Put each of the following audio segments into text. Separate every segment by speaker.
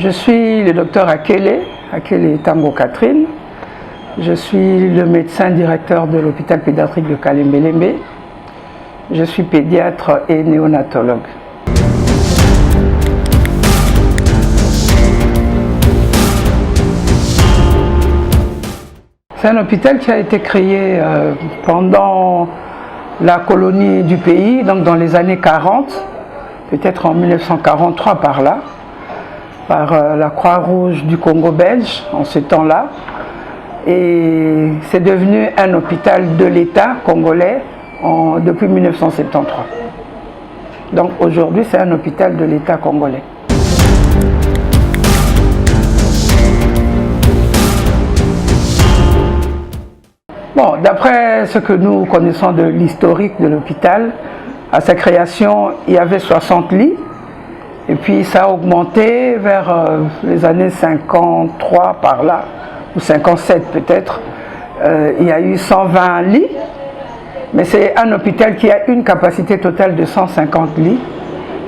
Speaker 1: Je suis le docteur Akele Tango Catherine. Je suis le médecin directeur de l'hôpital pédiatrique de Kalembe-Lembe. Je suis pédiatre et néonatologue. C'est un hôpital qui a été créé pendant la colonie du pays, donc dans les années 40, peut-être en 1943 par là, par la Croix-Rouge du Congo belge en ce temps-là. Et c'est devenu un hôpital de l'État congolais depuis 1973. Donc aujourd'hui, c'est un hôpital de l'État congolais. Bon, d'après ce que nous connaissons de l'historique de l'hôpital, à sa création, il y avait 60 lits. Et puis ça a augmenté vers les années 53 par là, ou 57 peut-être. Il y a eu 120 lits, mais c'est un hôpital qui a une capacité totale de 150 lits.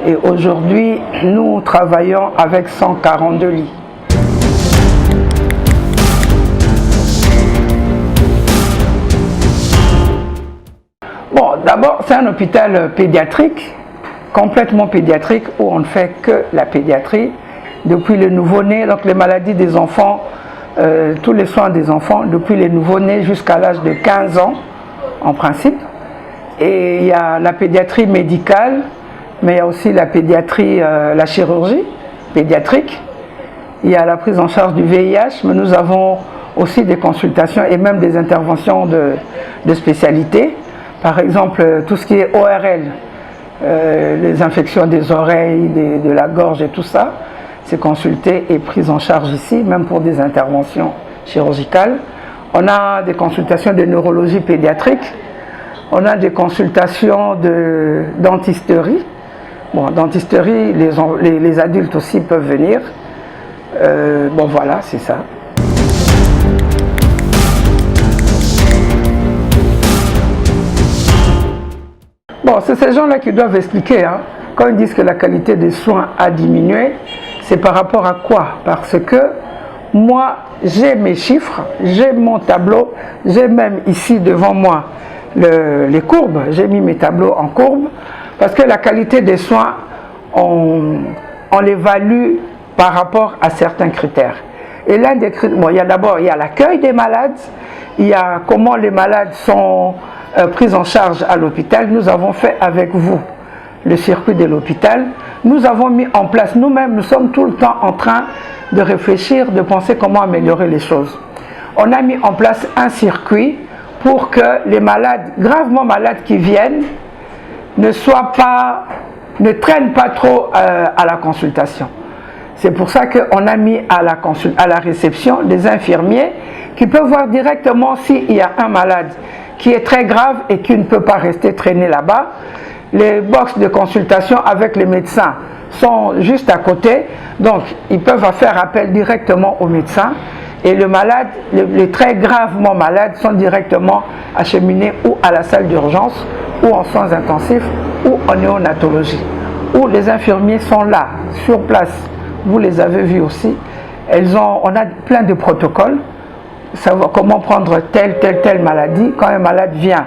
Speaker 1: Et aujourd'hui, nous travaillons avec 142 lits. Bon, d'abord, c'est un hôpital pédiatrique, complètement pédiatrique, où on ne fait que la pédiatrie, depuis le nouveau-né, donc les maladies des enfants, tous les soins des enfants, depuis les nouveau-nés jusqu'à l'âge de 15 ans, en principe. Et il y a la pédiatrie médicale, mais il y a aussi la pédiatrie, la chirurgie pédiatrique. Il y a la prise en charge du VIH, mais nous avons aussi des consultations et même des interventions de spécialité. Par exemple, tout ce qui est ORL, les infections des oreilles, de la gorge et tout ça, c'est consulté et pris en charge ici, même pour des interventions chirurgicales. On a des consultations de neurologie pédiatrique, on a des consultations de dentisterie. Bon, dentisterie, les adultes aussi peuvent venir. Bon, voilà, c'est ça. Bon, c'est ces gens-là qui doivent expliquer. Hein. Quand ils disent que la qualité des soins a diminué, c'est par rapport à quoi? Parce que moi, j'ai mes chiffres, j'ai mon tableau, j'ai même ici devant moi les courbes, j'ai mis mes tableaux en courbe, parce que la qualité des soins, on l'évalue par rapport à certains critères. Et l'un des critères, bon, il y a d'abord l'accueil des malades, il y a comment les malades sont prise en charge à l'hôpital. Nous avons fait avec vous le circuit de l'hôpital. Nous avons mis en place, nous-mêmes, nous sommes tout le temps en train de réfléchir, de penser comment améliorer les choses. On a mis en place un circuit pour que les malades, gravement malades qui viennent, ne traînent pas trop à la consultation. C'est pour ça qu'on a mis à la réception des infirmiers qui peuvent voir directement s'il y a un malade qui est très grave et qui ne peut pas rester traîné là-bas. Les box de consultation avec les médecins sont juste à côté, donc ils peuvent faire appel directement aux médecins et le malade, les très gravement malades sont directement acheminés ou à la salle d'urgence ou en soins intensifs ou en néonatologie, où les infirmiers sont là, sur place. Vous les avez vus aussi. On a plein de protocoles, savoir comment prendre telle maladie. Quand un malade vient,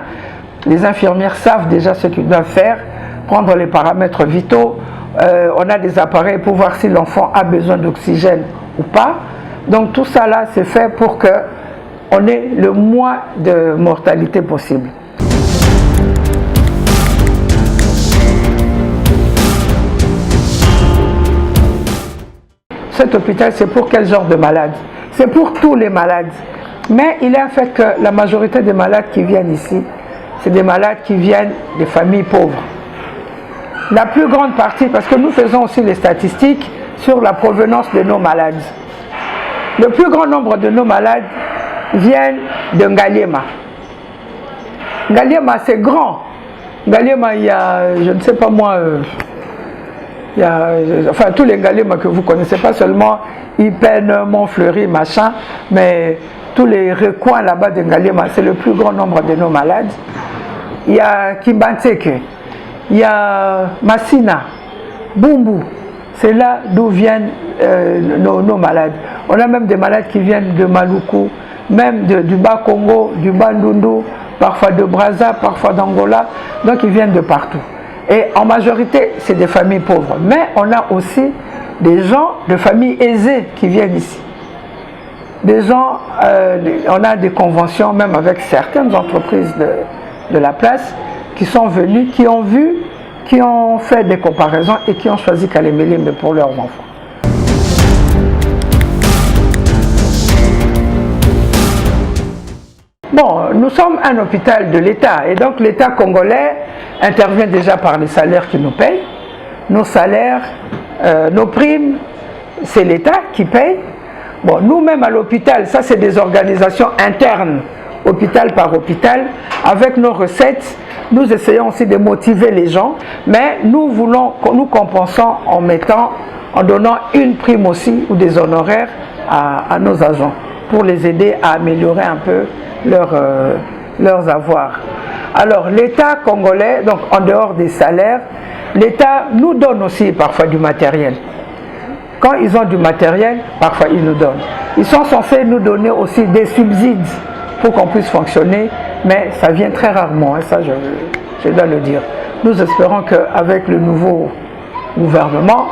Speaker 1: les infirmières savent déjà ce qu'ils doivent faire, prendre les paramètres vitaux. On a des appareils pour voir si l'enfant a besoin d'oxygène ou pas. Donc tout ça là, c'est fait pour qu'on ait le moins de mortalité possible. Cet hôpital, c'est pour quel genre de malades? C'est pour tous les malades. Mais il est un fait que la majorité des malades qui viennent ici, c'est des malades qui viennent des familles pauvres. La plus grande partie, parce que nous faisons aussi les statistiques sur la provenance de nos malades. Le plus grand nombre de nos malades viennent de Ngaliema. Ngaliema, c'est grand. Ngaliema, il y a, je ne sais pas moi, il y a, enfin tous les Ngaliema que vous connaissez, pas seulement Ipen, Montfleury, machin, mais tous les recoins là-bas de Ngaliema, c'est le plus grand nombre de nos malades. Il y a Kimbantseke, il y a Massina, Bumbu, c'est là d'où viennent nos malades. On a même des malades qui viennent de Maluku, même du Bas-Congo, du Bandundu, parfois de Brazza, parfois d'Angola, donc ils viennent de partout. Et en majorité, c'est des familles pauvres. Mais on a aussi des gens de familles aisées qui viennent ici. Des gens, on a des conventions même avec certaines entreprises de la place qui sont venues, qui ont vu, qui ont fait des comparaisons et qui ont choisi Kalembelembe pour leurs enfants. Bon, nous sommes un hôpital de l'État et donc l'État congolais intervient déjà par les salaires qui nous payent. Nos salaires, nos primes, c'est l'État qui paye. Bon, nous-mêmes à l'hôpital, ça c'est des organisations internes, hôpital par hôpital. Avec nos recettes, nous essayons aussi de motiver les gens, mais nous compensons en donnant une prime aussi ou des honoraires à nos agents pour les aider à améliorer un peu leurs avoirs. Alors l'État congolais, donc en dehors des salaires, l'État nous donne aussi parfois du matériel. Quand ils ont du matériel, parfois ils nous donnent. Ils sont censés nous donner aussi des subsides pour qu'on puisse fonctionner, mais ça vient très rarement, hein, ça je dois le dire. Nous espérons qu'avec le nouveau gouvernement,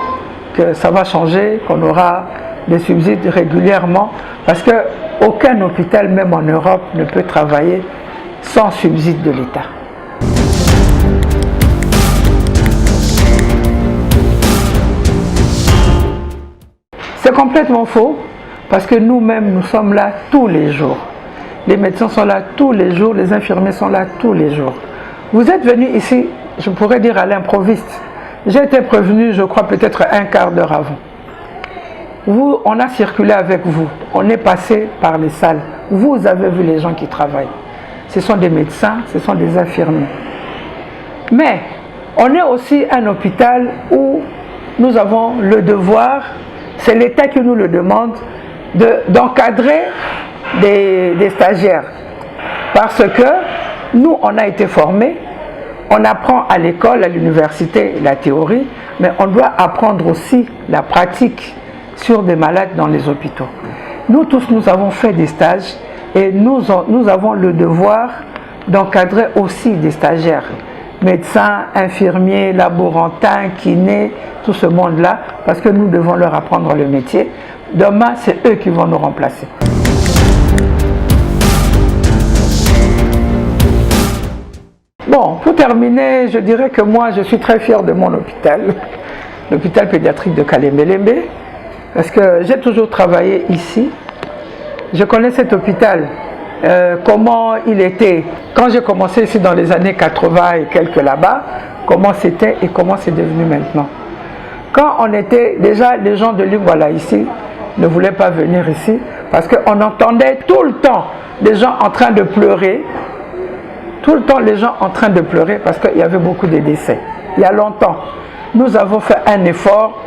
Speaker 1: que ça va changer, qu'on aura des subsides régulièrement, parce qu'aucun hôpital, même en Europe, ne peut travailler sans subside de l'État. C'est complètement faux, parce que nous-mêmes, nous sommes là tous les jours. Les médecins sont là tous les jours, les infirmiers sont là tous les jours. Vous êtes venus ici, je pourrais dire à l'improviste. J'ai été prévenu, je crois, peut-être un quart d'heure avant. On a circulé avec vous, on est passé par les salles. Vous avez vu les gens qui travaillent. Ce sont des médecins, ce sont des infirmiers. Mais on est aussi un hôpital où nous avons le devoir, c'est l'État qui nous le demande, d'encadrer des stagiaires. Parce que nous, on a été formés, on apprend à l'école, à l'université, la théorie, mais on doit apprendre aussi la pratique sur des malades dans les hôpitaux. Nous tous, nous avons fait des stages et nous avons le devoir d'encadrer aussi des stagiaires. Médecins, infirmiers, laborantins, kinés, tout ce monde-là, parce que nous devons leur apprendre le métier. Demain, c'est eux qui vont nous remplacer. Bon, pour terminer, je dirais que moi, je suis très fier de mon hôpital, l'hôpital pédiatrique de Kalembelembe, parce que j'ai toujours travaillé ici. Je connais cet hôpital, comment il était. Quand j'ai commencé ici dans les années 80 et quelques là-bas, comment c'était et comment c'est devenu maintenant. Quand on était, déjà les gens de Lingwala ici ne voulaient pas venir ici, parce qu'on entendait tout le temps des gens en train de pleurer, tout le temps les gens en train de pleurer parce qu'il y avait beaucoup de décès. Il y a longtemps, nous avons fait un effort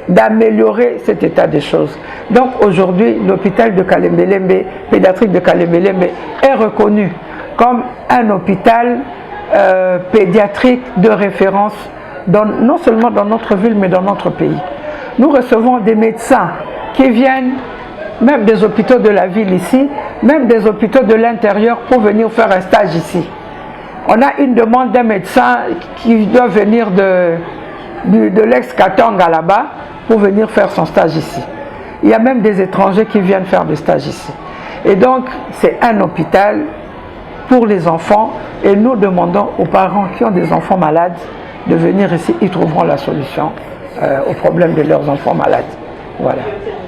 Speaker 1: d'améliorer cet état des choses. Donc aujourd'hui, l'hôpital de Kalembelembe, pédiatrique de Kalembelembe, est reconnu comme un hôpital pédiatrique de référence, non seulement dans notre ville, mais dans notre pays. Nous recevons des médecins qui viennent, même des hôpitaux de la ville ici, même des hôpitaux de l'intérieur pour venir faire un stage ici. On a une demande d'un médecin qui doit venir de l'ex-Katanga là-bas pour venir faire son stage ici. Il y a même des étrangers qui viennent faire des stages ici. Et donc, c'est un hôpital pour les enfants et nous demandons aux parents qui ont des enfants malades de venir ici, ils trouveront la solution aux problèmes de leurs enfants malades. Voilà.